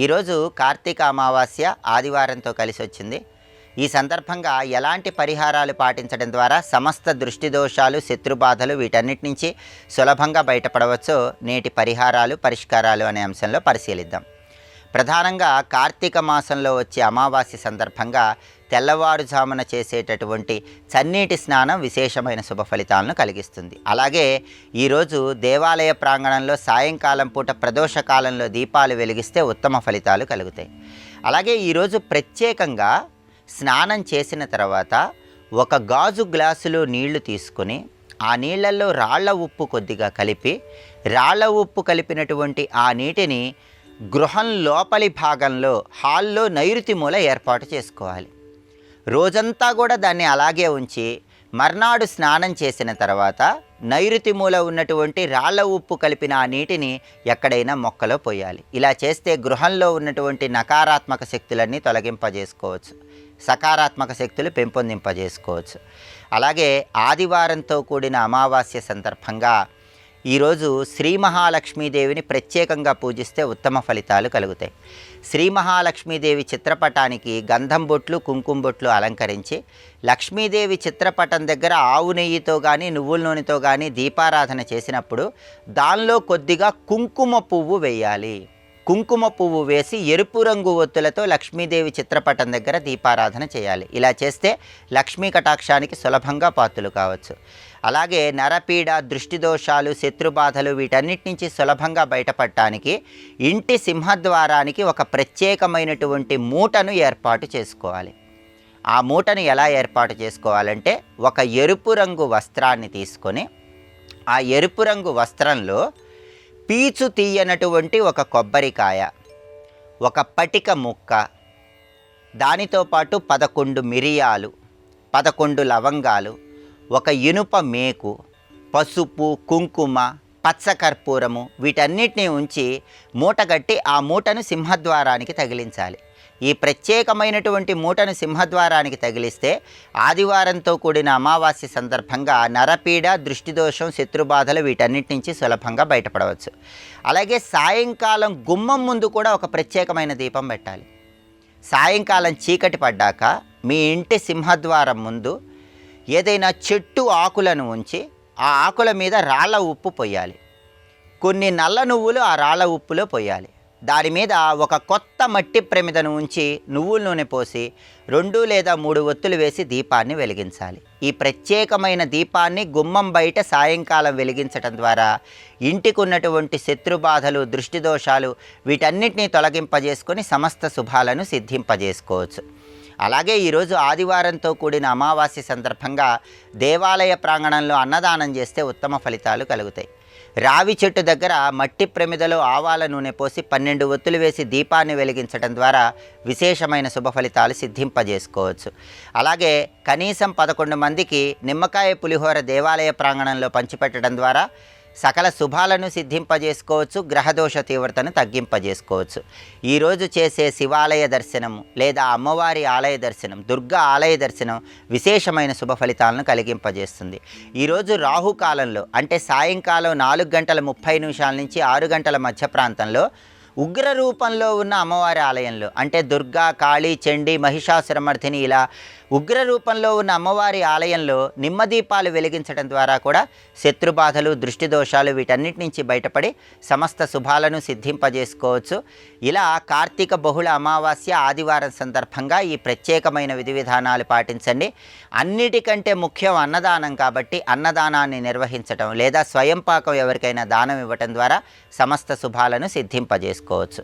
ఈరోజు కార్తీక అమావాస్య ఆదివారంతో కలిసి వచ్చింది. ఈ సందర్భంగా ఎలాంటి పరిహారాలు పాటించడం ద్వారా సమస్త దృష్టి దోషాలు, శత్రుబాధలు వీటన్నిటి నుంచి సులభంగా బయటపడవచ్చో నేటి పరిహారాలు, పరిష్కారాలు అనే అంశంలో పరిశీలిద్దాం. ప్రధానంగా కార్తీక మాసంలో వచ్చే అమావాస్య సందర్భంగా తెల్లవారుజామున చేసేటటువంటి చన్నీటి స్నానం విశేషమైన శుభ ఫలితాలను కలిగిస్తుంది. అలాగే ఈరోజు దేవాలయ ప్రాంగణంలో సాయంకాలం పూట ప్రదోష కాలంలో దీపాలు వెలిగిస్తే ఉత్తమ ఫలితాలు కలుగుతాయి. అలాగే ఈరోజు ప్రత్యేకంగా స్నానం చేసిన తర్వాత ఒక గాజు గ్లాసులో నీళ్లు తీసుకొని ఆ నీళ్లలో రాళ్ల ఉప్పు కొద్దిగా కలిపి, రాళ్ల ఉప్పు కలిపినటువంటి ఆ నీటిని గృహం లోపలి భాగంలో హాల్లో నైరుతి మూల ఏర్పాటు చేసుకోవాలి. రోజంతా కూడా దాన్ని అలాగే ఉంచి మర్నాడు స్నానం చేసిన తర్వాత నైరుతి మూల ఉన్నటువంటి రాళ్ల ఉప్పు కలిపిన ఆ నీటిని ఎక్కడైనా మొక్కలో పోయాలి. ఇలా చేస్తే గృహంలో ఉన్నటువంటి నకారాత్మక శక్తులన్నీ తొలగింపజేసుకోవచ్చు, సకారాత్మక శక్తులు పెంపొందింపజేసుకోవచ్చు. అలాగే ఆదివారంతో కూడిన అమావాస్య సందర్భంగా ఈరోజు శ్రీ మహాలక్ష్మీదేవిని ప్రత్యేకంగా పూజిస్తే ఉత్తమ ఫలితాలు కలుగుతాయి. శ్రీ మహాలక్ష్మీదేవి చిత్రపటానికి గంధం బొట్లు, కుంకుమ బొట్లు అలంకరించి లక్ష్మీదేవి చిత్రపటం దగ్గర ఆవు నెయ్యితో కానీ నువ్వుల నూనెతో కానీ దీపారాధన చేసినప్పుడు దానిలో కొద్దిగా కుంకుమ పువ్వు వేయాలి. కుంకుమ పువ్వు వేసి ఎరుపు రంగు ఒత్తులతో లక్ష్మీదేవి చిత్రపటం దగ్గర దీపారాధన చేయాలి. ఇలా చేస్తే లక్ష్మీ కటాక్షానికి సులభంగా పాత్రలు కావచ్చు. అలాగే నరపీడ, దృష్టి దోషాలు, శత్రుబాధలు వీటన్నిటి నుంచి సులభంగా బయటపడటానికి ఇంటి సింహద్వారానికి ఒక ప్రత్యేకమైనటువంటి మూటను ఏర్పాటు చేసుకోవాలి. ఆ మూటను ఎలా ఏర్పాటు చేసుకోవాలంటే ఒక ఎరుపు రంగు వస్త్రాన్ని తీసుకొని ఆ ఎరుపు రంగు వస్త్రంలో పీచు తీయనటువంటి ఒక కొబ్బరికాయ, ఒక పటిక ముక్క, దానితో పాటు 11 మిరియాలు, 11 లవంగాలు, ఒక ఇనుప మేకు, పసుపు, కుంకుమ, పచ్చకర్పూరము వీటన్నిటిని ఉంచి మూటగట్టి ఆ మూటను సింహద్వారానికి తగిలించాలి. ఈ ప్రత్యేకమైనటువంటి మూటను సింహద్వారానికి తగిలిస్తే ఆదివారంతో కూడిన అమావాస్య సందర్భంగా నరపీడ, దృష్టిదోషం, శత్రుబాధలు వీటన్నిటి నుంచి సులభంగా బయటపడవచ్చు. అలాగే సాయంకాలం గుమ్మం ముందు కూడా ఒక ప్రత్యేకమైన దీపం పెట్టాలి. సాయంకాలం చీకటి పడ్డాక మీ ఇంటి సింహద్వారం ముందు ఏదైనా చెట్టు ఆకులను ఉంచి ఆ ఆకుల మీద రాళ్ల ఉప్పు పొయ్యాలి. కొన్ని నల్ల నువ్వులు ఆ రాళ్ల ఉప్పులో పొయ్యాలి. దాని మీద ఒక కొత్త మట్టి ప్రమిదను ఉంచి నువ్వుల నూనె పోసి 2 లేదా 3 ఒత్తులు వేసి దీపాన్ని వెలిగించాలి. ఈ ప్రత్యేకమైన దీపాన్ని గుమ్మం బయట సాయంకాలం వెలిగించడం ద్వారా ఇంటికి ఉన్నటువంటి శత్రుబాధలు, దృష్టి దోషాలు వీటన్నిటినీ తొలగింపజేసుకొని సమస్త శుభాలను సిద్ధింపజేసుకోవచ్చు. అలాగే ఈరోజు ఆదివారంతో కూడిన అమావాస్య సందర్భంగా దేవాలయ ప్రాంగణంలో అన్నదానం చేస్తే ఉత్తమ ఫలితాలు కలుగుతాయి. రావి చెట్టు దగ్గర మట్టి ప్రమిదలో ఆవాల నూనె పోసి 12 ఒత్తులు వేసి దీపాన్ని వెలిగించడం ద్వారా విశేషమైన శుభ ఫలితాలు సిద్ధింపజేసుకోవచ్చు. అలాగే కనీసం 11 మందికి నిమ్మకాయ పులిహోర దేవాలయ ప్రాంగణంలో పంచిపెట్టడం ద్వారా సకల శుభాలను సిద్ధింపజేసుకోవచ్చు, గ్రహదోష తీవ్రతను తగ్గింపజేసుకోవచ్చు. ఈరోజు చేసే శివాలయ దర్శనం లేదా అమ్మవారి ఆలయ దర్శనం, దుర్గా ఆలయ దర్శనం విశేషమైన శుభ ఫలితాలను కలిగింపజేస్తుంది. ఈరోజు రాహుకాలంలో అంటే సాయంకాలం 4:30 నుంచి 6 మధ్య ప్రాంతంలో ఉగ్ర రూపంలో ఉన్న అమ్మవారి ఆలయంలో అంటే దుర్గా, కాళీ, చండీ, మహిషాసురమర్ధిని ఇలా ఉగ్ర రూపంలో ఉన్న అమ్మవారి ఆలయంలో నిమ్మదీపాలు వెలిగించడం ద్వారా కూడా శత్రుబాధలు, దృష్టి దోషాలు వీటన్నిటి నుంచి బయటపడి సమస్త శుభాలను సిద్ధింపజేసుకోవచ్చు. ఇలా కార్తీక బహుళ అమావాస్య ఆదివారం సందర్భంగా ఈ ప్రత్యేకమైన విధి విధానాలు పాటించండి. అన్నిటికంటే ముఖ్యం అన్నదానం కాబట్టి అన్నదానాన్ని నిర్వహించడం లేదా స్వయం పాకం ఎవరికైనా దానం ఇవ్వటం ద్వారా సమస్త శుభాలను సిద్ధింపజేసుకోవచ్చు.